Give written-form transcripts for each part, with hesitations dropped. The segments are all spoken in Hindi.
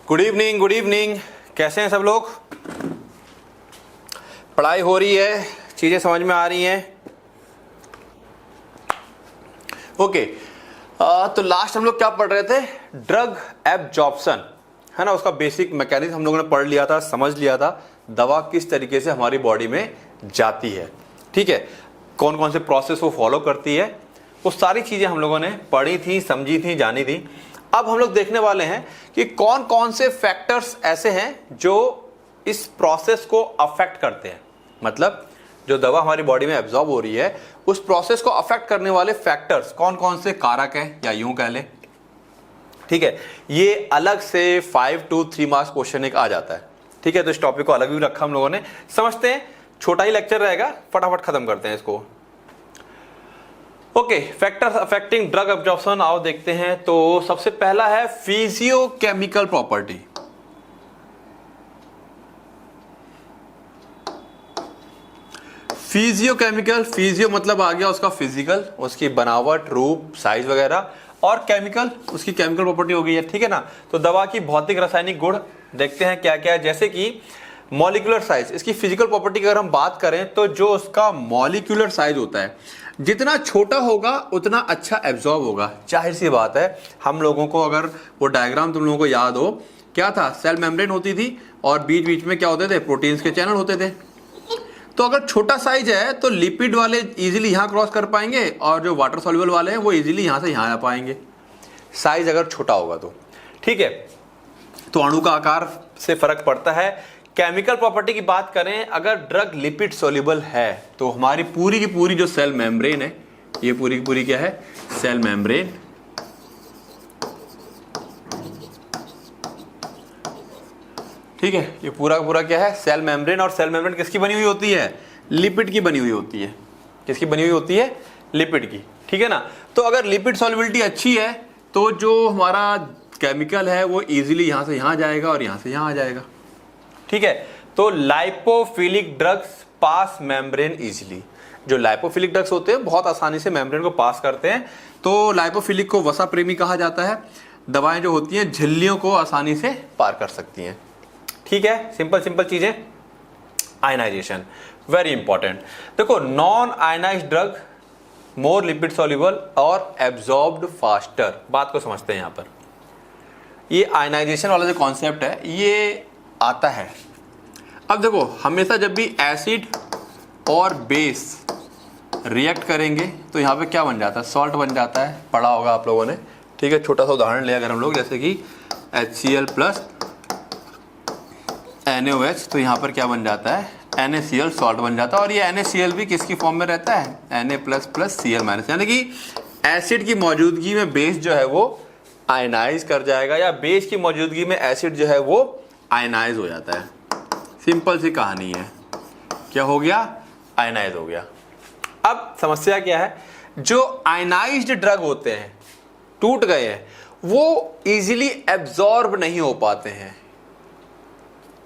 Good evening, good evening. कैसे हैं सब लोग? पढ़ाई हो रही है, चीज़ें समझ में आ रही हैं? ओके। तो लास्ट हम लोग क्या पढ़ रहे थे? ड्रग एब्जॉर्प्शन, है ना। उसका बेसिक मैकेनिज्म हम लोगों ने पढ़ लिया था, समझ लिया था। दवा किस तरीके से हमारी बॉडी में जाती है, ठीक है, कौन कौन से प्रोसेस वो फॉलो करती है, वो सारी चीज़ें हम लोगों ने पढ़ी थी, समझी थी, जानी थी। अब हम लोग देखने वाले हैं कि कौन कौन से फैक्टर्स ऐसे हैं जो इस प्रोसेस को अफेक्ट करते हैं। मतलब जो दवा हमारी बॉडी में एब्जॉर्ब हो रही है, उस प्रोसेस को अफेक्ट करने वाले फैक्टर्स कौन कौन से कारक हैं, या यूं कह लें, ठीक है। ये अलग से 5 to 3 मार्क्स क्वेश्चन एक आ जाता है, ठीक है। तो इस टॉपिक को अलग भी रखा हम लोगों ने। समझते हैं, छोटा ही लेक्चर रहेगा, फटाफट खत्म करते हैं इसको। Okay, factors affecting drug absorption आओ देखते हैं। तो सबसे पहला है फिजियोकेमिकल प्रॉपर्टी। फिजियोकेमिकल, फिजियो मतलब आ गया उसका फिजिकल, उसकी बनावट, रूप, साइज वगैरह, और केमिकल उसकी केमिकल प्रॉपर्टी हो गई है, ठीक है ना। तो दवा की भौतिक रासायनिक गुण देखते हैं क्या क्या है, जैसे कि मॉलिक्यूलर साइज। इसकी फिजिकल प्रॉपर्टी की अगर हम बात करें तो जो उसका मॉलिक्यूलर साइज होता है, जितना छोटा होगा उतना अच्छा एब्जॉर्ब होगा। जाहिर सी बात है, हम लोगों को अगर वो डायग्राम तुम लोगों को याद हो, क्या था, सेल मेम्ब्रेन होती थी और बीच बीच में क्या होते थे, प्रोटीन्स के चैनल होते थे। तो अगर छोटा साइज है तो लिपिड वाले इजीली यहाँ क्रॉस कर पाएंगे और जो वाटर सॉल्युबल वाले हैं वो इजीली यहाँ से यहाँ आ पाएंगे, साइज अगर छोटा होगा तो, ठीक है। तो अणु का आकार से फर्क पड़ता है। केमिकल प्रॉपर्टी की बात करें, अगर ड्रग लिपिड सोल्यूबल है तो हमारी पूरी की पूरी जो सेल मेम्ब्रेन है, ये पूरी की पूरी क्या है, सेल मेम्ब्रेन, ठीक है। ये पूरा का पूरा क्या है, सेल मेम्ब्रेन। और सेल मेम्ब्रेन किसकी बनी हुई होती है? लिपिड की बनी हुई होती है। किसकी बनी हुई होती है? लिपिड की, ठीक है ना। तो अगर लिपिड सॉल्युबिलिटी अच्छी है तो जो हमारा केमिकल है वो इजीली यहां से यहां जाएगा और यहां से यहां आ जाएगा, ठीक है। तो लाइपोफिलिक ड्रग्स पास मेम्ब्रेन इजीली। जो लाइपोफिलिक ड्रग्स होते हैं बहुत आसानी से मेम्ब्रेन को पास करते हैं। तो लाइपोफिलिक को वसा प्रेमी कहा जाता है। दवाएं जो होती हैं झिल्लियों को आसानी से पार कर सकती हैं, ठीक है। सिंपल सिंपल चीजें। Ionization very important. देखो, non ionized drug more lipid soluble और एब्जॉर्ब्ड फास्टर। बात को समझते हैं। यहां पर ये आयनाइजेशन वाला जो कॉन्सेप्ट है ये आता है। अब देखो, हमेशा जब भी एसिड और बेस रिएक्ट करेंगे तो यहाँ पे क्या बन जाता है, सॉल्ट बन जाता है। पढ़ा होगा आप लोगों ने, ठीक है। छोटा सा उदाहरण ले अगर हम लोग, जैसे कि HCl प्लस NaOH, तो यहाँ पर क्या बन जाता है, NaCl सॉल्ट बन जाता है। और ये NaCl भी किसकी फॉर्म में रहता है, Na plus plus Cl minus, यानी कि एसिड की मौजूदगी में बेस जो है वो आयनाइज कर जाएगा, या बेस की मौजूदगी में एसिड जो है वो आयनाइज हो जाता है। सिंपल सी कहानी है। क्या हो गया, आयनाइज हो गया। अब समस्या क्या है, जो आयनाइज्ड ड्रग होते हैं, टूट गए हैं, वो इजीली एब्जॉर्ब नहीं हो पाते हैं।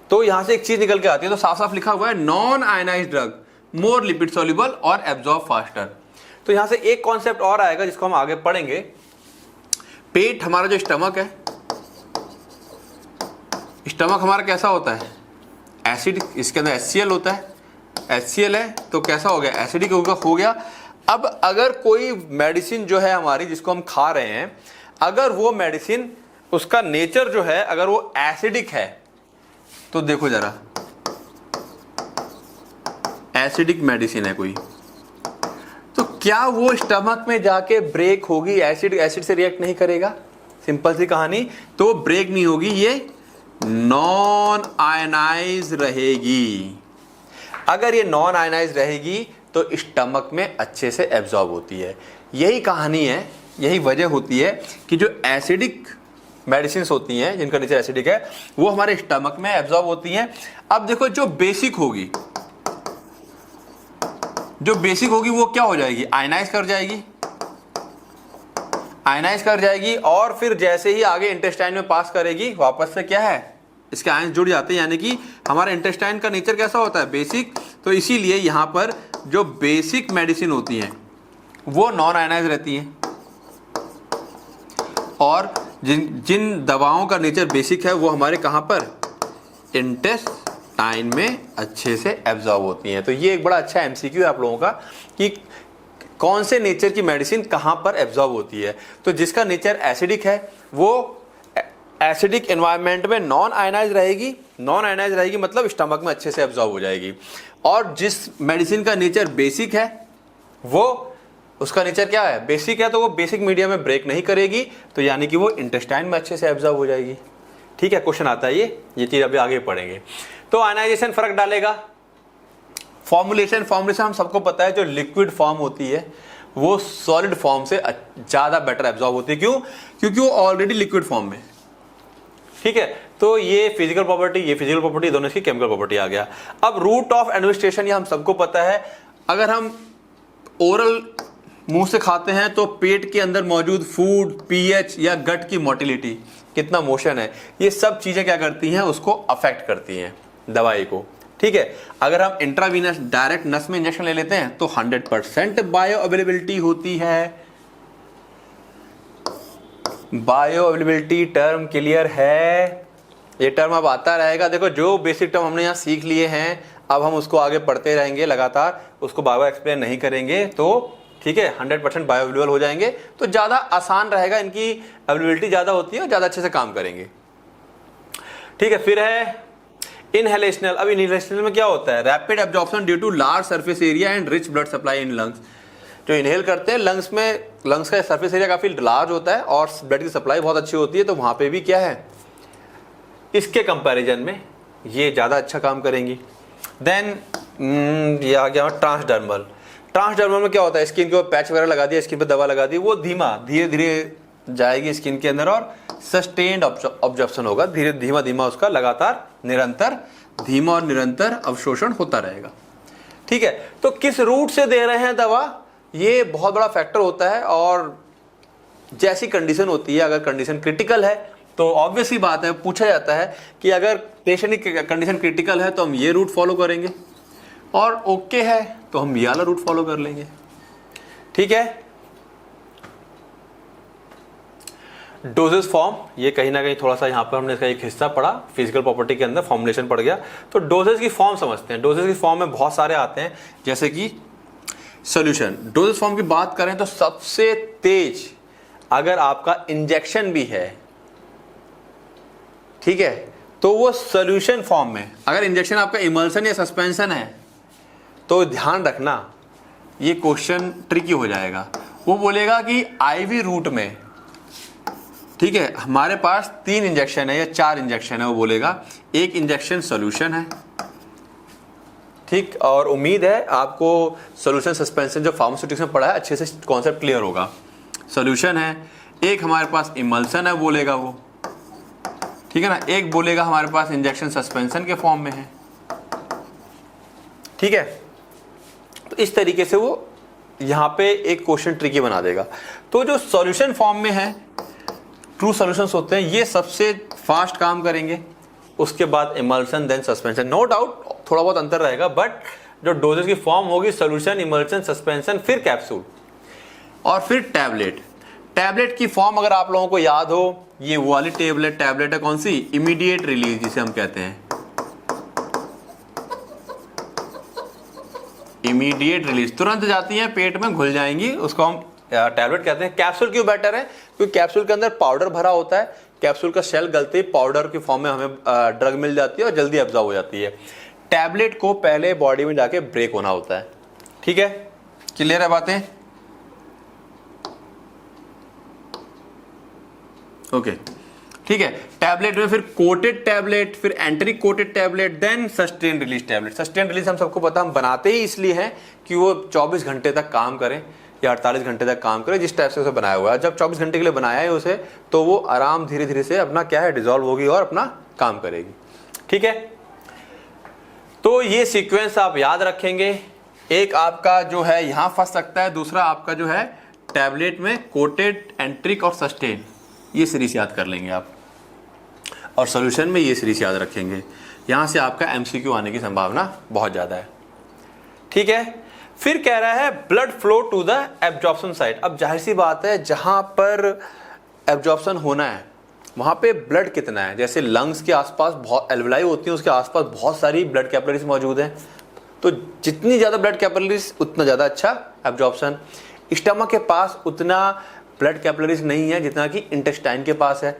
तो यहां से एक चीज निकल के आती है, तो साफ साफ लिखा हुआ है non ionized drug more lipid soluble और एब्जॉर्ब फास्टर। तो यहां से एक कॉन्सेप्ट और आएगा जिसको हम आगे पढ़ेंगे। पेट, हमारा जो स्टमक है, स्टमक हमारा कैसा होता है, एसिड, इसके अंदर HCl होता है। HCl है तो कैसा हो गया, एसिडिक हो गया। अब अगर कोई मेडिसिन जो है हमारी, जिसको हम खा रहे हैं, अगर वो मेडिसिन, उसका नेचर जो है अगर वो एसिडिक है, तो देखो जरा, एसिडिक मेडिसिन है कोई, तो क्या वो स्टमक में जाके ब्रेक होगी, एसिड से रिएक्ट नहीं करेगा? सिंपल सी कहानी। तो ब्रेक नहीं होगी, ये नॉन आयनाइज रहेगी। अगर ये नॉन आयनाइज रहेगी तो स्टमक में अच्छे से एब्जॉर्ब होती है। यही कहानी है, यही वजह होती है कि जो एसिडिक मेडिसिन होती हैं, जिनका नेचर एसिडिक है, वो हमारे स्टमक में एब्जॉर्ब होती हैं। अब देखो, जो बेसिक होगी, वो क्या हो जाएगी, आयनाइज कर जाएगी, आयनाइज कर जाएगी। और फिर जैसे ही आगे इंटेस्टाइन में पास करेगी, वापस से क्या है, इसके आयंस जुड़ जाते हैं। यानी कि हमारा इंटेस्टाइन का नेचर कैसा होता है, बेसिक। तो इसीलिए यहां पर जो बेसिक मेडिसिन होती हैं वो नॉन आयनाइज रहती हैं, और जिन जिन दवाओं का नेचर बेसिक है वो हमारे कहाँ पर, इंटेस्टाइन में अच्छे से एब्जॉर्ब होती हैं। तो ये एक बड़ा अच्छा एमसीक्यू है आप लोगों का कि कौन से नेचर की मेडिसिन कहाँ पर एब्जॉर्ब होती है। तो जिसका नेचर एसिडिक है वो एसिडिक एनवायरनमेंट में नॉन आयनाइज रहेगी, नॉन आयनाइज रहेगी मतलब स्टमक में अच्छे से एब्जॉर्ब हो जाएगी। और जिस मेडिसिन का नेचर बेसिक है वो, उसका नेचर क्या है, बेसिक है, तो वो बेसिक मीडिया में ब्रेक नहीं करेगी, तो यानी कि वो इंटेस्टाइन में अच्छे से एब्जॉर्ब हो जाएगी। ठीक है, क्वेश्चन आता है ये चीज अभी आगे पढ़ेंगे। तो आयनाइजेशन फर्क डालेगा। फॉर्मुलेशन हम सबको पता है, जो लिक्विड फॉर्म होती है वो सॉलिड फॉर्म से ज्यादा बेटर एब्जॉर्ब होती है। क्यों? क्योंकि वो ऑलरेडी लिक्विड फॉर्म में। ठीक है, तो ये फिजिकल प्रॉपर्टी, ये फिजिकल प्रॉपर्टी, दोनों इसकी केमिकल प्रॉपर्टी आ गया। अब रूट ऑफ एडमिनिस्ट्रेशन ये हम सबको पता है। अगर हम ओरल मुंह से खाते हैं तो पेट के अंदर मौजूद फूड, पीएच या गट की मोटिलिटी, कितना मोशन है, ये सब चीजें क्या करती हैं, उसको अफेक्ट करती हैं दवाई को। ठीक है, अगर हम इंट्रावीनस डायरेक्ट नस में इंजेक्शन ले लेते हैं तो 100% बायो अवेलेबिलिटी होती है। बायो अवेलेबिलिटी टर्म क्लियर है? ये टर्म अब आता रहेगा। देखो जो बेसिक टर्म हमने यहाँ सीख लिए हैं, अब हम उसको आगे पढ़ते रहेंगे लगातार, उसको बार बार एक्सप्लेन नहीं करेंगे। तो ठीक है, 100% बायो अवेलेबल हो जाएंगे तो ज़्यादा आसान रहेगा, इनकी अवेलेबिलिटी ज़्यादा होती है और ज़्यादा अच्छे से काम करेंगे। ठीक है, फिर है इनहेलेशनल। अब इनहेलेशनल में क्या होता है, rapid absorption due to large surface area and rich blood supply in lungs. जो इनहेल करते हैं लंग्स में, लंग्स का सरफेस एरिया काफ़ी लार्ज होता है और ब्लड की सप्लाई बहुत अच्छी होती है, तो वहाँ पे भी क्या है, इसके कंपैरिजन में ये ज़्यादा अच्छा काम करेंगी। देन ये आ गया ट्रांसडर्मल। ट्रांसडर्मल में क्या होता है, स्किन के ऊपर पैच वगैरह लगा दिया, स्किन पे दवा लगा दी, वो धीरे धीरे जाएगी स्किन के अंदर और सस्टेन्ड ऑब्जर्प्शन होगा, धीमा धीमा उसका लगातार निरंतर, धीमा और निरंतर अवशोषण होता रहेगा। ठीक है, तो किस रूट से दे रहे हैं दवा, ये बहुत बड़ा फैक्टर होता है। और जैसी कंडीशन होती है, अगर कंडीशन क्रिटिकल है तो ऑब्वियस ही बात है, पूछा जाता है कि अगर पेशेंट की कंडीशन क्रिटिकल है तो हम ये रूट फॉलो करेंगे, और ओके है तो हम ये वाला रूट फॉलो कर लेंगे। ठीक है, डोजेस फॉर्म, ये कहीं ना कहीं थोड़ा सा यहाँ पर हमने इसका एक हिस्सा पढ़ा, फिजिकल प्रॉपर्टी के अंदर फॉर्मुलेशन पड़ गया। तो डोजेस की फॉर्म समझते हैं। डोजेस की फॉर्म में बहुत सारे आते हैं, जैसे कि सॉल्यूशन। डोजेस फॉर्म की बात करें तो सबसे तेज अगर आपका इंजेक्शन भी है, ठीक है, तो वो सॉल्यूशन फॉर्म में। अगर इंजेक्शन आपका इमल्सन या सस्पेंशन है तो ध्यान रखना ये क्वेश्चन ट्रिकी हो जाएगा। वो बोलेगा कि आईवी रूट में, ठीक है, हमारे पास 3 इंजेक्शन है या 4 इंजेक्शन है, वो बोलेगा एक इंजेक्शन सॉल्यूशन है। ठीक, और उम्मीद है आपको सॉल्यूशन सस्पेंशन जो फार्मास्यूटिक्स में पढ़ा है अच्छे से कॉन्सेप्ट क्लियर होगा। सॉल्यूशन है, एक हमारे पास इमल्सन है बोलेगा वो, ठीक है ना, एक बोलेगा हमारे पास इंजेक्शन सस्पेंशन के फॉर्म में है। ठीक है, तो इस तरीके से वो यहाँ पे एक क्वेश्चन ट्रिकी बना देगा। तो जो सॉल्यूशन फॉर्म में है, ट्रू सॉल्यूशंस होते हैं, ये सबसे फास्ट काम करेंगे। उसके बाद emulsion, then suspension. No doubt थोड़ा बहुत अंतर रहेगा, बट जो डोजेस की फॉर्म होगी सॉल्यूशन, इमल्सन, सस्पेंशन, फिर कैप्सूल और फिर टैबलेट। टैबलेट की फॉर्म अगर आप लोगों को याद हो, ये वो वाली टैबलेट है कौन सी, इमीडिएट रिलीज जिसे हम कहते हैं, इमीडिएट रिलीज, तुरंत जाती है पेट में घुल जाएंगी, उसको हम टैबलेट कहते हैं। कैप्सूल क्यों बेटर है, क्योंकि कैप्सूल के अंदर पाउडर भरा होता है, कैप्सूल का शेल गलते ही पाउडर की फॉर्म में हमें ड्रग मिल जाती है और जल्दी एब्जॉर्ब हो जाती है। टैबलेट को पहले बॉडी में जाके ब्रेक होना होता है। ठीक है, क्लियर है बातें? ओके, ठीक है। टैबलेट में फिर कोटेड टैबलेट, फिर enteric coated tablet, then sustain release tablet. Sustain release हम सबको पता, हम बनाते ही इसलिए हैं कि वो 24 घंटे तक काम करें या 48 घंटे तक काम करे, जिस टाइप से उसे बनाया हुआ है। जब 24 घंटे के लिए बनाया है उसे, तो वो आराम धीरे धीरे से अपना क्या है, डिजॉल्व होगी और अपना काम करेगी। ठीक है, तो ये सीक्वेंस आप याद रखेंगे। एक आपका जो है यहां फंस सकता है, दूसरा आपका जो है टैबलेट में कोटेड, एंट्रिक और सस्टेन, ये सीरीज याद कर लेंगे आप, और सॉल्यूशन में ये सीरीज याद रखेंगे। यहां से आपका एमसीक्यू आने की संभावना बहुत ज्यादा है। ठीक है, फिर कह रहा है blood flow to the absorption site. अब जाहिर सी बात है, जहां पर एब्जॉर्प्शन होना है वहाँ पे ब्लड कितना है, जैसे लंग्स के आसपास बहुत एल्वेलाई होती हैं, उसके आसपास बहुत सारी ब्लड कैपिलरीज मौजूद हैं, तो जितनी ज़्यादा ब्लड कैपिलरीज उतना ज़्यादा अच्छा एब्जॉर्प्शन। स्टमक के पास उतना ब्लड कैपिलरीज नहीं है जितना कि इंटेस्टाइन के पास है।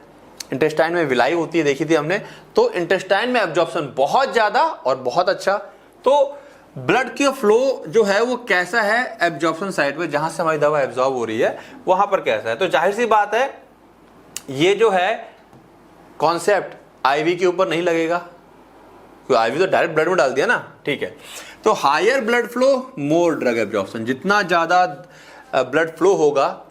इंटेस्टाइन में विलाई होती है, देखी थी हमने, तो इंटेस्टाइन में एब्जॉर्प्शन बहुत ज़्यादा और बहुत अच्छा। तो ब्लड की फ्लो जो है वो कैसा है एब्जॉर्प्शन साइड पे, जहां से हमारी दवा एब्जॉर्ब हो रही है वहां पर कैसा है। तो जाहिर सी बात है ये जो है कॉन्सेप्ट आईवी के ऊपर नहीं लगेगा, क्योंकि आईवी तो डायरेक्ट ब्लड में डाल दिया ना, ठीक है। तो higher blood flow more drug absorption, जितना ज्यादा ब्लड फ्लो होगा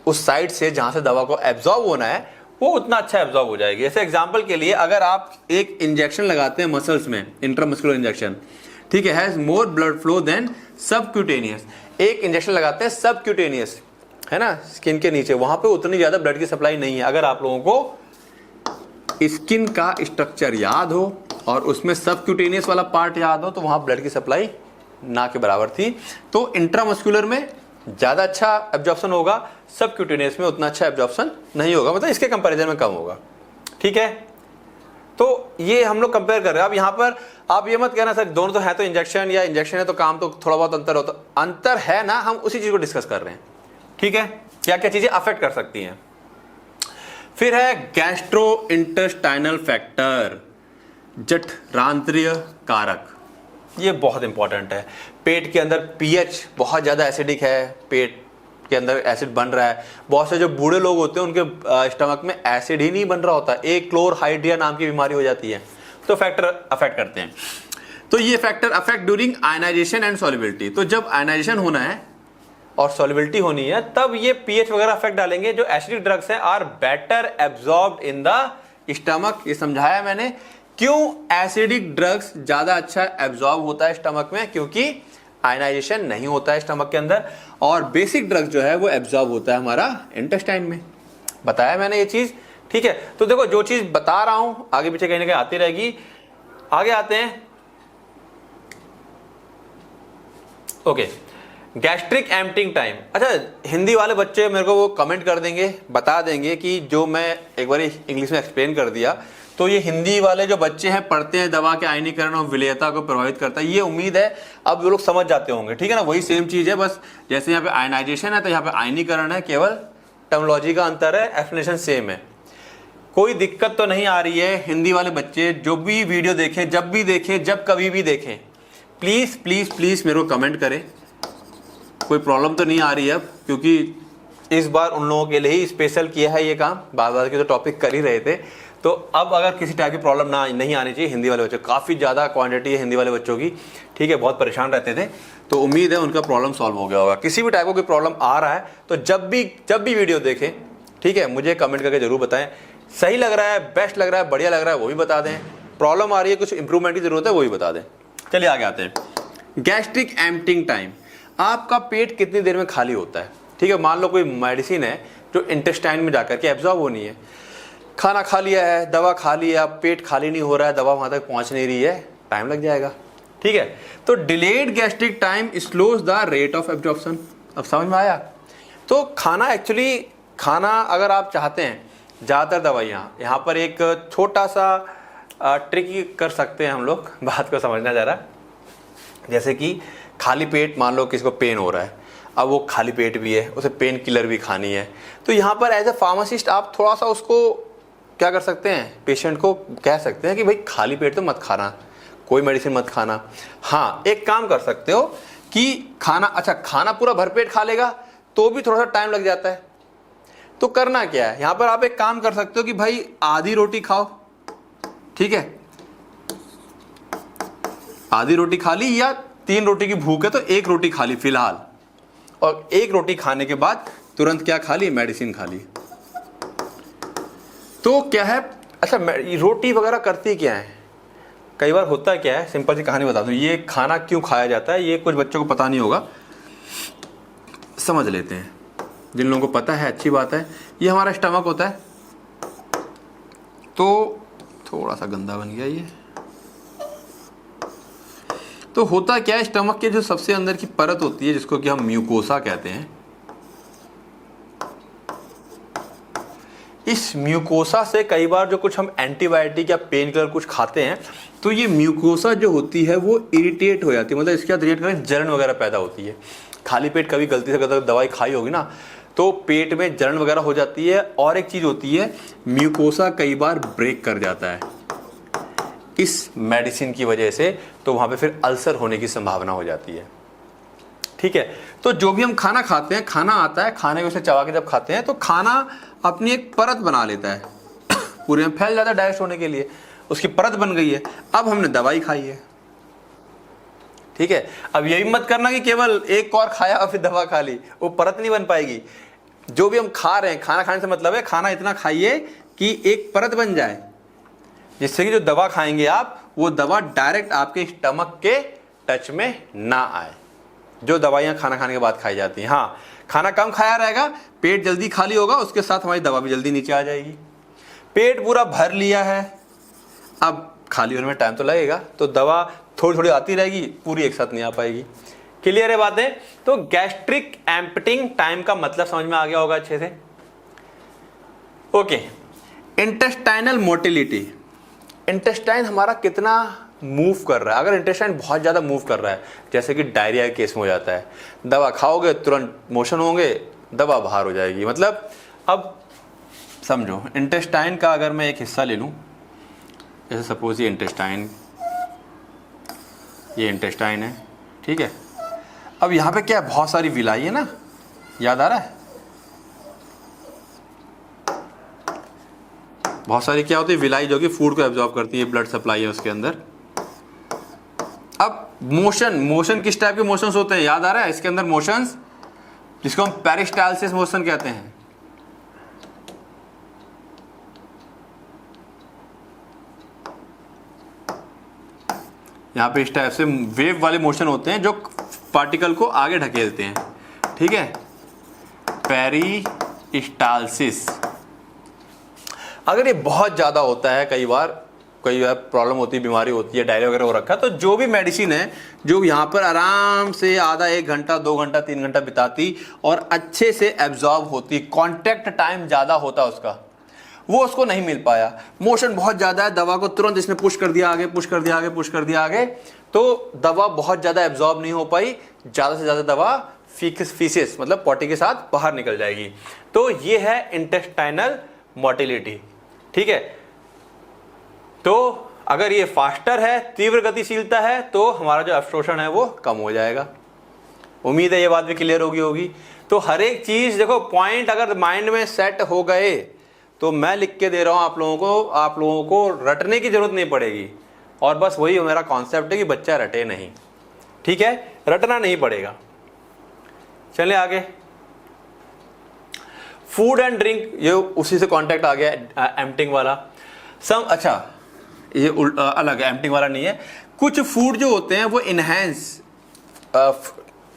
उस साइड से जहां से दवा को एब्जॉर्ब होना है वो उतना अच्छा एब्जॉर्ब हो जाएगी। जैसे एग्जांपल के लिए अगर आप एक इंजेक्शन लगाते हैं मसल्स में, इंट्रामस्कुलर इंजेक्शन, ठीक है, has more blood flow than subcutaneous. एक इंजेक्शन लगाते हैं सबक्यूटेनियस, है ना, स्किन के नीचे, वहां पे उतनी ज्यादा ब्लड की सप्लाई नहीं है। अगर आप लोगों को स्किन का स्ट्रक्चर याद हो और उसमें सबक्यूटेनियस वाला पार्ट याद हो तो वहां ब्लड की सप्लाई ना के बराबर थी। तो इंट्रामस्कुलर में ज्यादा अच्छा एब्जॉर्प्शन होगा, सबक्यूटेनियस में उतना अच्छा एब्जॉर्प्शन नहीं होगा, मतलब इसके कंपैरिजन में कम होगा, ठीक है। तो ये हम लोग कंपेयर कर रहे हैं। अब यहाँ पर आप ये मत कहना सर दोनों तो है तो इंजेक्शन, या इंजेक्शन है तो काम तो थोड़ा बहुत अंतर होता, अंतर है ना, हम उसी चीज को डिस्कस कर रहे हैं, ठीक है, क्या क्या चीजें अफेक्ट कर सकती हैं। फिर है गैस्ट्रो इंटेस्टाइनल फैक्टर, जठरांत्रिय कारक, ये बहुत इंपॉर्टेंट है। पेट के अंदर पीएच बहुत ज्यादा एसिडिक है, पेट के अंदर एसिड बन रहा है, बहुत से जो बूढ़े लोग होते हैं उनके स्टमक में एसिड ही नहीं बन रहा होता, एक क्लोरहाइड्रिया नाम की बीमारी हो जाती है, तो फैक्टर अफेक्ट करते हैं। तो ये factor affect during ionization and solubility, तो जब आयनाइजेशन होना है और सॉल्युबिलिटी होनी है तब ये पीएच वगैरह अफेक्ट डालेंगे। जो एसिडिक ड्रग्स हैं are better absorbed in the stomach, ये समझाया मैंने। क्यों एसिडिक ड्रग्स ज्यादा अच्छा एब्जॉर्ब होता है स्टमक में, क्योंकि आयनाइजेशन नहीं होता है स्टमक के अंदर, और बेसिक ड्रग जो है वो एब्जॉर्ब होता है हमारा इंटेस्टाइन में, बताया मैंने ये चीज, ठीक है। तो देखो जो चीज बता रहा हूं आगे पीछे कहीं ना कहीं आती रहेगी। आगे आते हैं, ओके, गैस्ट्रिक एम्प्टिंग टाइम। अच्छा, हिंदी वाले बच्चे मेरे को वो कमेंट कर देंगे, बता देंगे कि जो मैं एक बार इंग्लिश में एक्सप्लेन कर दिया, तो ये हिंदी वाले जो बच्चे हैं पढ़ते हैं दवा के आयनीकरण और विलेयता को प्रभावित करता है, ये उम्मीद है अब वो लोग समझ जाते होंगे, ठीक है ना। वही सेम चीज है, बस जैसे यहाँ पे आयनाइजेशन है तो यहाँ पे आयनीकरण है, केवल टर्मिनोलॉजी का अंतर है, एक्सप्लेनेशन सेम है। कोई दिक्कत तो नहीं आ रही है। हिंदी वाले बच्चे जो भी वीडियो देखें, जब भी देखें, जब कभी भी देखें, प्लीज प्लीज प्लीज मेरे को कमेंट करें, कोई प्रॉब्लम तो नहीं आ रही है अब, क्योंकि इस बार उन लोगों के लिए ही स्पेशल किया है ये काम, बार बार के तो टॉपिक कर ही रहे थे। तो अब अगर किसी टाइप की प्रॉब्लम ना नहीं आनी चाहिए हिंदी वाले बच्चों, काफ़ी ज़्यादा क्वांटिटी है हिंदी वाले बच्चों की, ठीक है, बहुत परेशान रहते थे, तो उम्मीद है उनका प्रॉब्लम सॉल्व हो गया होगा। किसी भी टाइप का कोई प्रॉब्लम आ रहा है तो जब भी वीडियो देखें, ठीक है, मुझे कमेंट करके जरूर बताएं। सही लग रहा है, बेस्ट लग रहा है, बढ़िया लग रहा है, वो भी बता दें। प्रॉब्लम आ रही है, कुछ इंप्रूवमेंट की जरूरत है, वो भी बता दें। चलिए आगे आते हैं। गैस्ट्रिक एम्प्टिंग टाइम, आपका पेट कितनी देर में खाली होता है, ठीक है। मान लो कोई मेडिसिन है जो इंटेस्टाइन में जाकर के एब्जॉर्ब होनी है, खाना खा लिया है, दवा खा लिया, पेट खाली नहीं हो रहा है, दवा वहां तक पहुंच नहीं रही है, टाइम लग जाएगा, ठीक है। तो delayed gastric time slows the rate of absorption. अब समझ में आया। तो खाना एक्चुअली, खाना अगर आप चाहते हैं, ज़्यादातर दवाइयाँ, यहाँ पर एक छोटा सा ट्रिक कर सकते हैं हम लोग, बात को समझना ज़रा। जैसे कि खाली पेट, मान लो किसी को पेन हो रहा है, अब वो खाली पेट भी है, उसे पेन किलर भी खानी है, तो यहाँ पर एज ए फार्मासिस्ट आप थोड़ा सा उसको क्या कर सकते हैं, पेशेंट को कह सकते हैं कि भाई खाली पेट तो मत खाना, कोई मेडिसिन मत खाना। हाँ, एक काम कर सकते हो कि खाना, अच्छा खाना पूरा भरपेट खा लेगा तो भी थोड़ा सा टाइम लग जाता है, तो करना क्या है, यहाँ पर आप एक काम कर सकते हो कि भाई आधी रोटी खाओ, ठीक है, आधी रोटी खा ली, या 3 रोटी की भूख है तो 1 रोटी खा ली फिलहाल, और 1 रोटी खाने के बाद तुरंत क्या खा ली, मेडिसिन खा ली। तो क्या है, अच्छा रोटी वगैरह करती क्या है, कई बार होता क्या है, सिंपल सी कहानी बता दूं, ये खाना क्यों खाया जाता है, ये कुछ बच्चों को पता नहीं होगा, समझ लेते हैं। जिन लोगों को पता है अच्छी बात है। ये हमारा स्टमक होता है, तो थोड़ा सा गंदा बन गया ये। तो होता क्या है, स्टमक के जो सबसे अंदर की परत होती है जिसको कि हम म्यूकोसा कहते हैं, इस म्यूकोसा से कई बार जो कुछ हम एंटीबायोटिक या पेन किलर कुछ खाते हैं तो ये म्यूकोसा जो होती है वो इरिटेट हो जाती है, मतलब इसके बाद इरिटेट करके जलन वगैरह पैदा होती है। खाली पेट कभी गलती से अगर दवाई खाई होगी ना तो पेट में जलन वगैरह हो जाती है। और एक चीज होती है, म्यूकोसा कई बार ब्रेक कर जाता है इस मेडिसिन की वजह से, तो वहां पे फिर अल्सर होने की संभावना हो जाती है। ठीक है, तो जो भी हम खाना खाते हैं, खाना आता है, खाने को उसे चबा के जब खाते हैं तो खाना अपनी एक परत बना लेता है, पूरे में फैल जाता है डाइजेस्ट होने के लिए, उसकी परत बन गई है। अब हमने दवाई खाई है, ठीक है। अब यही मत करना कि केवल एक कौर खाया और फिर दवा खा ली, वो परत नहीं बन पाएगी। जो भी हम खा रहे हैं, खाना खाने से मतलब है खाना इतना खाइए कि एक परत बन जाए, जिससे कि जो दवा खाएंगे आप, वो दवा डायरेक्ट आपके स्टमक के टच में ना आए, जो दवाइयां खाना खाने के बाद खाई जाती हैं। हाँ, खाना कम खाया रहेगा, पेट जल्दी खाली होगा, उसके साथ हमारी दवा भी जल्दी नीचे आ जाएगी। पेट पूरा भर लिया है, अब खाली होने में टाइम तो लगेगा, तो दवा थोड़ी थोड़ी आती रहेगी, पूरी एक साथ नहीं आ पाएगी। क्लियर है बातें? तो गैस्ट्रिक एम्पटिंग टाइम का मतलब समझ में आ गया होगा अच्छे से। ओके, इंटेस्टाइनल मोटिलिटी, इंटेस्टाइन हमारा कितना मूव कर रहा है। अगर इंटेस्टाइन बहुत ज़्यादा मूव कर रहा है, जैसे कि डायरिया के केस में हो जाता है, दवा खाओगे तुरंत मोशन होंगे, दवा बाहर हो जाएगी। मतलब अब समझो, इंटेस्टाइन का अगर मैं एक हिस्सा ले लूँ, जैसे सपोज ये इंटेस्टाइन है, ठीक है। अब यहाँ पे क्या है, बहुत सारी विलाई है ना, याद आ रहा है? बहुत सारी क्या होती है, विलाई, जो कि फूड को एब्जॉर्ब करती है, ब्लड सप्लाई है उसके अंदर। अब मोशन किस टाइप के मोशंस होते हैं, याद आ रहा है? इसके अंदर मोशंस जिसको हम पेरिस्टाल्सिस मोशन कहते हैं। यहाँ पे इस टाइप से वेव वाले मोशन होते हैं जो पार्टिकल को आगे ढकेलते हैं, ठीक है, पेरिस्टाल्सिस। अगर ये बहुत ज़्यादा होता है, कई बार प्रॉब्लम होती है, बीमारी होती है, डायरिया वगैरह हो रखा है, तो जो भी मेडिसिन है जो यहाँ पर आराम से आधा 1 घंटा 2 घंटा 3 घंटा बिताती और अच्छे से एब्जॉर्ब होती, कांटेक्ट टाइम ज़्यादा होता उसका, वो उसको नहीं मिल पाया। मोशन बहुत ज़्यादा है, दवा को तुरंत इसने पुश कर दिया आगे, पुश कर दिया आगे, पुश कर दिया आगे, तो दवा बहुत ज़्यादा एब्जॉर्ब नहीं हो पाई, ज़्यादा से ज़्यादा दवा फीसेस मतलब पॉटी के साथ बाहर निकल जाएगी। तो ये है इंटेस्टाइनल मोटिलिटी, ठीक है। तो अगर ये फास्टर है, तीव्र गतिशीलता है, तो हमारा जो अवशोषण है वो कम हो जाएगा। उम्मीद है ये बात भी क्लियर होगी। तो हर एक चीज देखो, पॉइंट अगर माइंड में सेट हो गए तो मैं लिख के दे रहा हूं आप लोगों को रटने की जरूरत नहीं पड़ेगी। और बस वही मेरा कॉन्सेप्ट है कि बच्चा रटे नहीं, ठीक है, रटना नहीं पड़ेगा। चलिए आगे, फूड एंड ड्रिंक, ये उसी से कॉन्टेक्ट आ गया एम्पटिंग वाला। अच्छा ये अलग है, एम्पटिंग वाला नहीं है। कुछ फूड जो होते हैं वो इनहेंस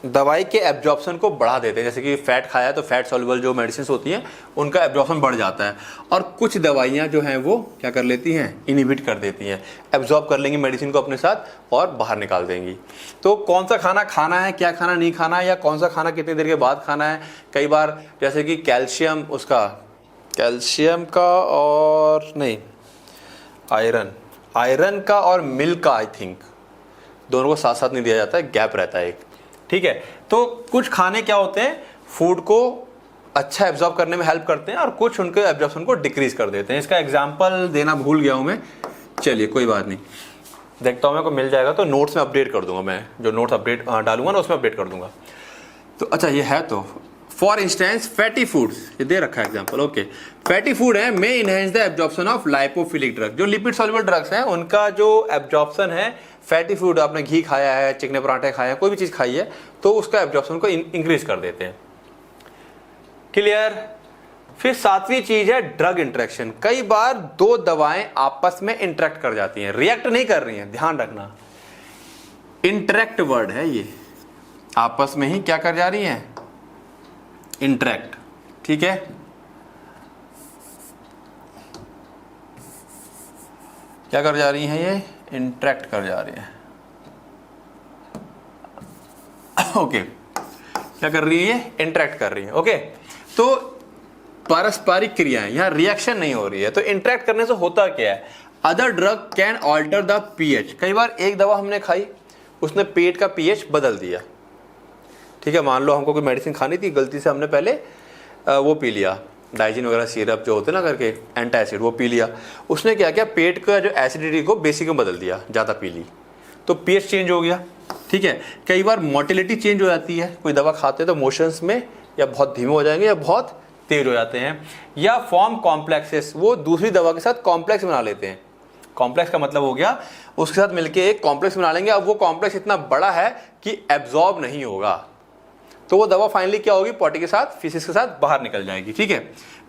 दवाई के एब्जॉर्प्शन को बढ़ा देते हैं, जैसे कि फैट खाया तो फैट सॉल्युबल जो मेडिसिन होती हैं उनका एब्जॉर्प्शन बढ़ जाता है। और कुछ दवाइयाँ जो हैं वो क्या कर लेती हैं, इनहिबिट कर देती हैं, एब्जॉर्ब कर लेंगी मेडिसिन को अपने साथ और बाहर निकाल देंगी। तो कौन सा खाना खाना है, क्या खाना नहीं खाना है, या कौन सा खाना कितनी देर के बाद खाना है। कई बार जैसे कि कैल्शियम का और नहीं, आयरन का और मिल्क का, आई थिंक दोनों को साथ साथ नहीं दिया जाता है, गैप रहता है एक, ठीक है। तो कुछ खाने क्या होते हैं, फूड को अच्छा एब्जॉर्ब करने में हेल्प करते हैं और कुछ उनके एब्जॉर्प्शन को डिक्रीज कर देते हैं। इसका एग्जांपल देना भूल गया हूं मैं, चलिए कोई बात नहीं, देखता हूं मेरे को मिल जाएगा तो नोट्स में अपडेट कर दूंगा। मैं जो नोट्स अपडेट डालूंगा ना उसमें अपडेट कर दूंगा। तो अच्छा ये है, तो फॉर इंस्टेंस फैटी फूड्स, ये दे रखा है एग्जांपल। ओके, फैटी फूड है may enhance the absorption of lipophilic drug. जो लिपिड सॉल्युबल ड्रग्स हैं उनका जो एब्जॉर्प्शन है, फैटी फूड, आपने घी खाया है, चिकने पराठे खाए हैं, कोई भी चीज खाई है, तो उसका एब्जॉर्प्शन को इंक्रीज कर देते हैं। क्लियर? फिर 7वीं चीज है ड्रग इंटरेक्शन। कई बार 2 दवाएं आपस में इंटरेक्ट कर जाती हैं, रिएक्ट नहीं कर रही हैं, ध्यान रखना, इंटरेक्ट वर्ड है ये, आपस में ही क्या कर जा रही हैं, इंटरेक्ट, ठीक है। क्या कर जा रही हैं, ये इंटरेक्ट कर जा रही है। ओके, क्या कर रही है, इंटरेक्ट कर रही है। ओके, तो पारस्परिक क्रिया है, यहाँ रिएक्शन नहीं हो रही है। तो इंटरेक्ट करने से होता क्या है, other drug can alter the pH. कई बार एक दवा हमने खाई, उसने पेट का पीएच बदल दिया। ठीक है, मान लो हमको कोई मेडिसिन खानी थी, गलती से हमने पहले वो पी लिया, डाइजिन वगैरह सिरप जो होते हैं ना करके एंटासिड, वो पी लिया। उसने क्या किया, पेट का जो एसिडिटी को बेसिक में बदल दिया, ज़्यादा पी ली, तो पीएच चेंज हो गया। ठीक है, कई बार मोटिलिटी चेंज हो जाती है, कोई दवा खाते हैं तो मोशंस में या बहुत धीमे हो जाएंगे या बहुत तेज हो जाते हैं, या फॉर्म कॉम्प्लेक्सेस, वो दूसरी दवा के साथ कॉम्प्लेक्स बना लेते हैं। कॉम्प्लेक्स का मतलब हो गया उसके साथ मिलके एक कॉम्प्लेक्स बना लेंगे। अब वो कॉम्प्लेक्स इतना बड़ा है कि एब्जॉर्ब नहीं होगा, तो वो दवा फाइनली क्या होगी, पॉटी के साथ, फीसिस के साथ बाहर निकल जाएगी। ठीक है,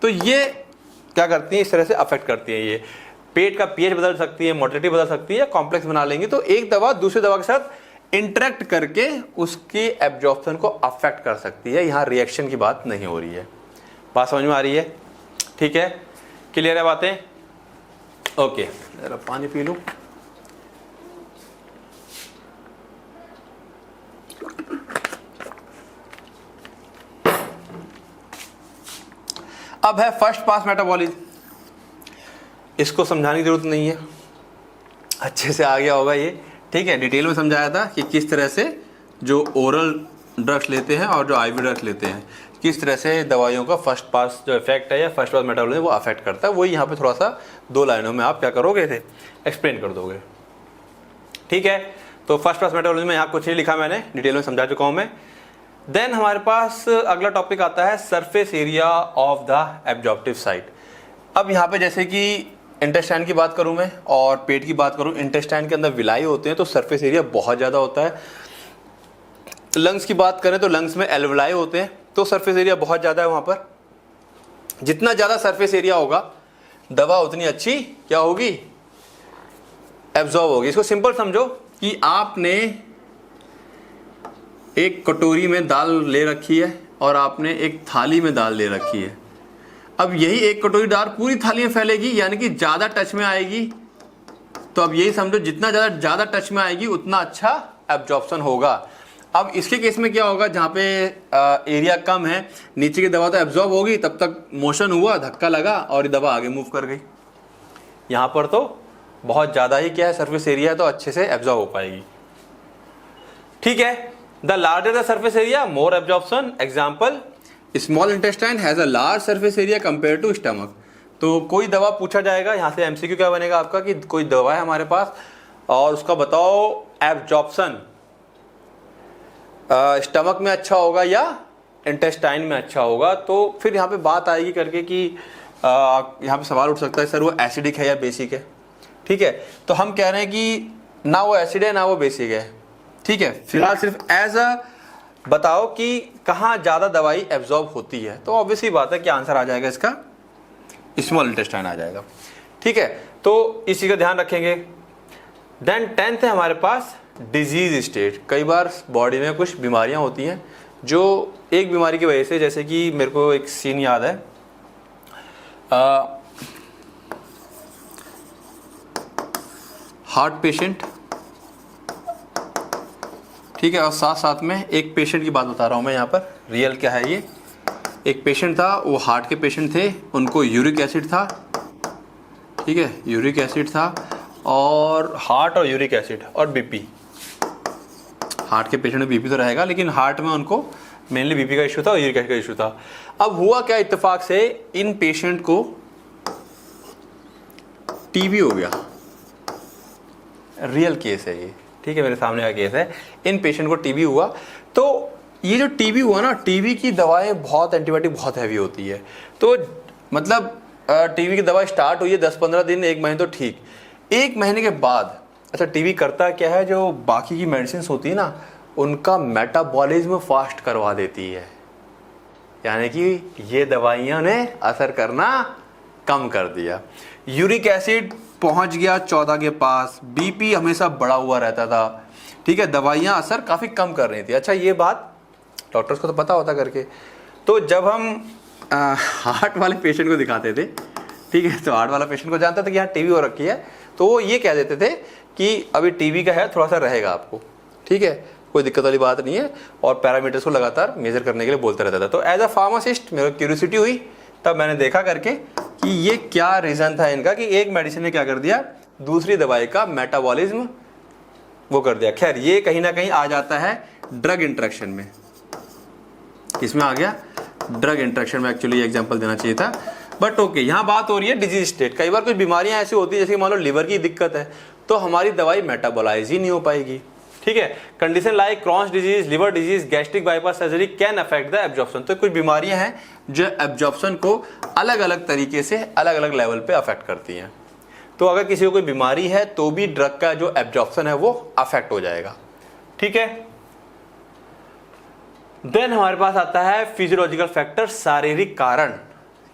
तो ये क्या करती है, इस तरह से अफेक्ट करती है। ये पेट का पीएच बदल सकती है, मोटिलिटी बदल सकती है, कॉम्प्लेक्स बना लेंगे। तो एक दवा दूसरी दवा के साथ इंटरेक्ट करके उसकी एब्जॉर्प्शन को अफेक्ट कर सकती है। यहाँ रिएक्शन की बात नहीं हो रही है। बात समझ में आ रही है? ठीक है, क्लियर है बातें? ओके, जरा पानी पी लूं। अब है फर्स्ट पास मेटाबॉलिज्म। इसको समझाने की जरूरत नहीं है, अच्छे से आ गया होगा ये। ठीक है, डिटेल में समझाया था कि किस तरह से जो ओरल ड्रग्स लेते हैं और जो आईवी ड्रग्स लेते हैं, किस तरह से दवाइयों का फर्स्ट पास जो इफेक्ट है या फर्स्ट पास मेटाबॉलिज्म वो अफेक्ट करता है। वही यहाँ पे थोड़ा सा 2 लाइनों में आप क्या करोगे थे, एक्सप्लेन कर दोगे। ठीक है, तो फर्स्ट पास मेटाबॉलिज्म में यहाँ कुछ नहीं लिखा मैंने, डिटेल में समझा चुका हूँ मैं। देन हमारे पास अगला टॉपिक आता है surface area of the absorptive site. अब यहाँ पे जैसे कि इंटेस्टाइन की बात करूँ मैं और पेट की बात करूँ, इंटेस्टाइन के अंदर विलाई होते हैं तो सरफेस एरिया बहुत ज़्यादा होता है। लंग्स की बात करें तो लंग्स में एल्वलाई होते हैं तो सरफेस एरिया बहुत ज़्यादा है वहाँ पर। जितना ज़्यादा सरफेस एरिया होगा दवा उतनी अच्छी क्या होगी, एब्जॉर्ब होगी। इसको सिंपल समझो कि आपने एक कटोरी में दाल ले रखी है और आपने एक थाली में दाल ले रखी है। अब यही एक कटोरी दाल पूरी थाली में फैलेगी, यानी कि ज़्यादा टच में आएगी। तो अब यही समझो जितना ज़्यादा टच में आएगी उतना अच्छा एब्जॉर्प्शन होगा। अब इसके केस में क्या होगा, जहाँ पे एरिया कम है, नीचे की दवा तो एब्जॉर्ब होगी, तब तक मोशन हुआ, धक्का लगा और ये दवा आगे मूव कर गई। यहाँ पर तो बहुत ज़्यादा ही क्या है सरफेस एरिया, तो अच्छे से एब्जॉर्ब हो पाएगी। ठीक है, the larger the surface area more absorption. Example, small intestine has a large surface area compare to stomach. तो कोई दवा पूछा जाएगा, यहाँ से एमसीक्यू क्या बनेगा आपका कि कोई दवा है हमारे पास और उसका बताओ एब्जॉर्प्शन स्टमक में अच्छा होगा या इंटेस्टाइन में अच्छा होगा। तो फिर यहाँ पे बात आएगी करके कि यहाँ पे सवाल उठ सकता है सर वो एसिडिक है या बेसिक है। ठीक है, तो हम कह रहे हैं कि ना वो एसिड है ना वो बेसिक है। ठीक है, फिलहाल सिर्फ एज अ बताओ कि कहाँ ज़्यादा दवाई एब्जॉर्ब होती है, तो ऑब्वियसली बात है कि आंसर आ जाएगा इसका स्मॉल इंटेस्टाइन आ जाएगा। ठीक है, तो इसी का ध्यान रखेंगे। देन 10th है हमारे पास डिजीज स्टेट। कई बार बॉडी में कुछ बीमारियां होती हैं जो एक बीमारी की वजह से, जैसे कि मेरे को एक सीन याद है, हार्ट पेशेंट। ठीक है, और साथ साथ में एक पेशेंट की बात बता रहा हूँ मैं यहाँ पर, रियल क्या है ये। एक पेशेंट था, वो हार्ट के पेशेंट थे, उनको यूरिक एसिड था। ठीक है, यूरिक एसिड था और हार्ट और यूरिक एसिड और बीपी। हार्ट के पेशेंट में बीपी तो रहेगा, लेकिन हार्ट में उनको मेनली बीपी का इशू था और यूरिक एसिड का इशू था। अब हुआ क्या, इत्तेफाक से इन पेशेंट को टीबी हो गया। रियल केस है ये, ठीक है, मेरे सामने का केस है। इन पेशेंट को टीबी हुआ, तो ये जो टीबी हुआ ना, टीबी की दवाएं बहुत, एंटीबायोटिक बहुत हैवी होती है। तो मतलब टीबी की दवा स्टार्ट हुई है 10-15 दिन, 1 महीने तो ठीक। 1 महीने के बाद अच्छा टीबी करता क्या है, जो बाकी की मेडिसिन होती है ना उनका मेटाबॉलिज्म फास्ट करवा देती है, यानी कि ये दवाइयां ने असर करना कम कर दिया। यूरिक एसिड पहुंच गया 14 के पास, बीपी हमेशा बढ़ा हुआ रहता था। ठीक है, दवाइयां असर काफ़ी कम कर रही थी। अच्छा, ये बात डॉक्टर्स को तो पता होता करके। तो जब हम हार्ट वाले पेशेंट को दिखाते थे, ठीक है, तो हार्ट वाला पेशेंट को जानता था कि यहाँ टीबी हो रखी है, तो वो ये कह देते थे कि अभी टीबी का है, थोड़ा सा रहेगा आपको। ठीक है, कोई दिक्कत वाली बात नहीं है, और पैरामीटर्स को लगातार मेजर करने के लिए बोलते रहता था। तो एज अ फार्मासिस्ट मेरे को क्यूरियोसिटी हुई तब मैंने देखा करके कि ये क्या रीज़न था इनका कि एक मेडिसिन ने क्या कर दिया, दूसरी दवाई का मेटाबॉलिज्म वो कर दिया। खैर ये कहीं ना कहीं आ जाता है ड्रग इंटरेक्शन में। किसमें आ गया, ड्रग इंटरेक्शन में। एक्चुअली एग्जांपल देना चाहिए था, बट ओके। यहाँ बात हो रही है डिजीज स्टेट। कई बार कुछ बीमारियां ऐसी होती है जैसे मान लो लिवर की दिक्कत है तो हमारी दवाई मेटाबोलाइज ही नहीं हो पाएगी, ठीक है। Condition like Crohn's disease, liver disease, gastric bypass surgery can affect the absorption. तो कुछ बीमारियां हैं जो एब्जॉर्प्शन को अलग अलग तरीके से अलग अलग लेवल पे अफेक्ट करती हैं। तो अगर किसी को कोई बीमारी है तो भी ड्रग का जो एब्जॉर्प्शन है वो अफेक्ट हो जाएगा, ठीक है। देन हमारे पास आता है फिजियोलॉजिकल फैक्टर, शारीरिक कारण।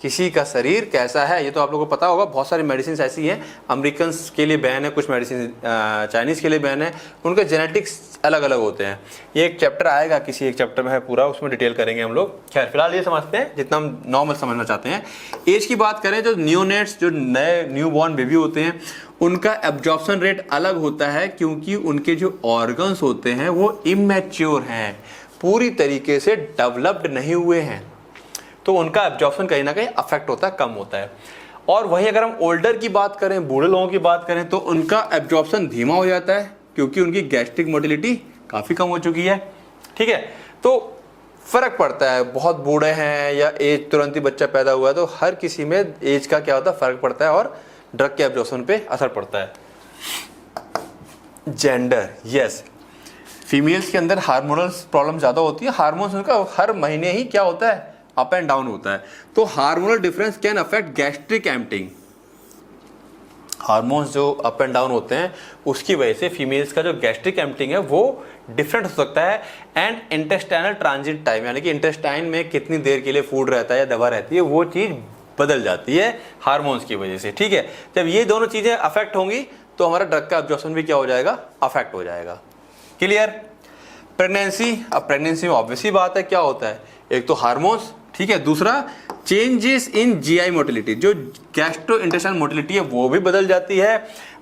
किसी का शरीर कैसा है ये तो आप लोगों को पता होगा। बहुत सारी मेडिसिन ऐसी हैं, अमेरिकन के लिए बैन है, कुछ मेडिसिन चाइनीज के लिए बैन है, उनके जेनेटिक्स अलग अलग होते हैं। ये एक चैप्टर आएगा, किसी एक चैप्टर में है पूरा, उसमें डिटेल करेंगे हम लोग। खैर फिलहाल ये समझते हैं जितना हम नॉर्मल समझना चाहते हैं। एज की बात करें, जो नियोनेट्स, जो नए न्यू बॉर्न बेबी होते हैं, उनका एब्जॉर्प्शन रेट अलग होता है क्योंकि उनके जो ऑर्गन्स होते हैं वो इमैच्योर हैं, पूरी तरीके से डेवलप्ड नहीं हुए हैं, तो उनका एब्जॉर्प्शन कहीं ना कहीं अफेक्ट होता है, कम होता है। और वहीं अगर हम ओल्डर की बात करें, बूढ़े लोगों की बात करें, तो उनका एब्जॉर्प्शन धीमा हो जाता है क्योंकि उनकी गैस्ट्रिक मोटिलिटी काफ़ी कम हो चुकी है, ठीक है। तो फर्क पड़ता है, बहुत बूढ़े हैं या एज तुरंत ही बच्चा पैदा हुआ है, तो हर किसी में एज का क्या होता है, फर्क पड़ता है और ड्रग के एब्जॉर्प्शन पे असर पड़ता है। जेंडर, यस, फीमेल्स के अंदर हार्मोनल प्रॉब्लम ज़्यादा होती है। हार्मोन्स उनका हर महीने ही क्या होता है, अप एंड डाउन होता है। तो hormonal difference can affect gastric emptying. Hormones जो अप एंड डाउन होते हैं उसकी वजह से फीमेल्स का जो गैस्ट्रिक एम्पटिंग है वो डिफरेंट हो सकता है। एंड इंटेस्टाइनल ट्रांजिट टाइम, यानी कि इंटेस्टाइन में कितनी देर के लिए फूड रहता है या दवा रहती है, वो चीज़ बदल जाती है हार्मोन्स की वजह से, ठीक है। जब ये दोनों चीज़ें अफेक्ट होंगी तो हमारा ड्रग का एब्जॉर्प्शन भी क्या हो जाएगा, अफेक्ट हो जाएगा। क्लियर। प्रेगनेंसी, अब प्रेगनेंसी में ऑब्वियसली बात है क्या होता है, एक तो हार्मोन्स, ठीक है, दूसरा चेंजेस इन जीआई मोटिलिटी, जो गैस्ट्रो इंटेस्टाइनल मोटिलिटी है वो भी बदल जाती है।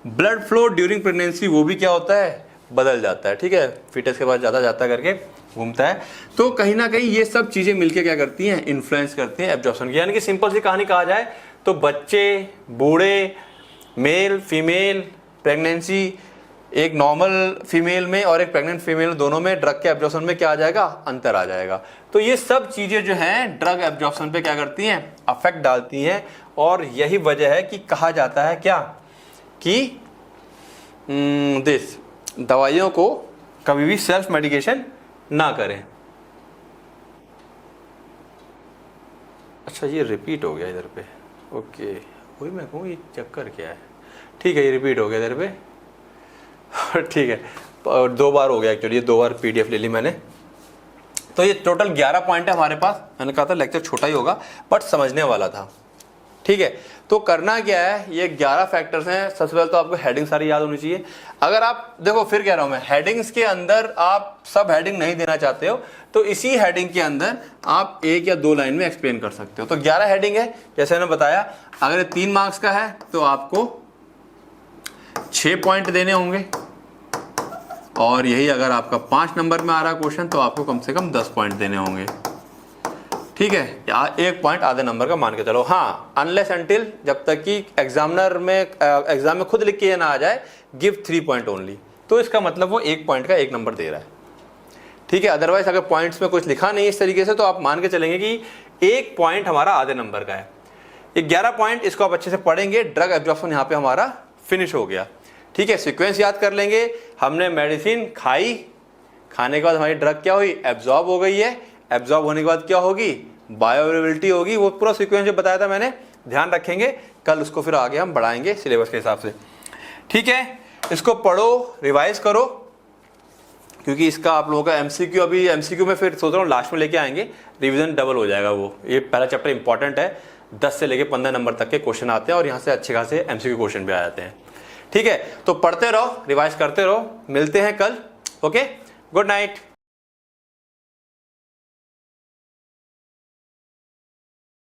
ब्लड फ्लो ड्यूरिंग प्रेगनेंसी वो भी क्या होता है, बदल जाता है, ठीक है, फीटस के बाद ज़्यादा जाता करके घूमता है। तो कहीं ना कहीं ये सब चीज़ें मिलकर क्या करती हैं, इन्फ्लुएंस करती हैं एब्जॉर्प्शन की। यानी कि सिंपल सी कहानी कहा जाए तो बच्चे, बूढ़े, मेल फीमेल, प्रेगनेंसी, एक नॉर्मल फीमेल में और एक प्रेग्नेंट फीमेल, दोनों में ड्रग के एब्जॉर्प्शन में क्या आ जाएगा, अंतर आ जाएगा। तो ये सब चीज़ें जो हैं ड्रग एब्जॉर्प्शन पे क्या करती हैं, अफेक्ट डालती हैं। और यही वजह है कि कहा जाता है क्या कि दवाइयों को कभी भी सेल्फ मेडिकेशन ना करें। अच्छा ये रिपीट हो गया इधर पे, ओके, वही मैं कहूँ ये चक्कर क्या है, ठीक है, ये रिपीट हो गया इधर पे, ठीक है, 2 बार हो गया एक्चुअली, 2 बार पीडीएफ ले ली मैंने। तो ये टोटल 11 पॉइंट है हमारे पास। मैंने कहा था लेक्चर छोटा ही होगा बट समझने वाला था, ठीक है। तो करना क्या है, ये 11 फैक्टर्स हैं। सबसे पहले तो आपको हेडिंग सारी याद होनी चाहिए। अगर आप देखो, फिर कह रहा हूं मैं, हेडिंग्स के अंदर आप सब हेडिंग नहीं देना चाहते हो तो इसी हेडिंग के अंदर आप 1 या 2 लाइन में एक्सप्लेन कर सकते हो। तो 11 हेडिंग है, जैसे मैंने बताया। अगर 3 मार्क्स का है तो आपको 6 पॉइंट देने होंगे, और यही अगर आपका 5 नंबर में आ रहा क्वेश्चन तो आपको कम से कम 10 पॉइंट देने होंगे, ठीक है, या 1 पॉइंट आधे नंबर का मान के चलो। हाँ, अनलेस अनटिल, जब तक कि एग्जामिनर में एग्जाम में खुद लिख के ये ना आ जाए गिव 3 पॉइंट ओनली, तो इसका मतलब वो 1 पॉइंट का 1 नंबर दे रहा है, ठीक है। अदरवाइज अगर पॉइंट्स में कुछ लिखा नहीं इस तरीके से तो आप मान के चलेंगे कि 1 पॉइंट हमारा आधे नंबर का है। 11 पॉइंट, इसको आप अच्छे से पढ़ेंगे। ड्रग एब्जॉर्प्शन यहाँ पे हमारा फिनिश हो गया, ठीक है। सीक्वेंस याद कर लेंगे, हमने मेडिसिन खाई, खाने के बाद हमारी ड्रग क्या हुई, एब्जॉर्ब हो गई है, एब्जॉर्ब होने के बाद क्या होगी, बायोअवेलेबिलिटी होगी। वो पूरा सीक्वेंस जो बताया था मैंने, ध्यान रखेंगे, कल उसको फिर आगे हम बढ़ाएंगे सिलेबस के हिसाब से, ठीक है। इसको पढ़ो, रिवाइज करो, क्योंकि इसका आप लोगों का एमसीक्यू, अभी एमसीक्यू में फिर सोच रहा हूँ लास्ट में लेके आएंगे, रिवीजन डबल हो जाएगा वो। ये पहला चैप्टर इंपॉर्टेंट है, 10 से लेके 15 नंबर तक के क्वेश्चन आते हैं और यहाँ से अच्छे खासे एमसीक्यू क्वेश्चन भी आ जाते हैं, ठीक है। तो पढ़ते रहो, रिवाइज करते रहो, मिलते हैं कल, ओके, गुड नाइट।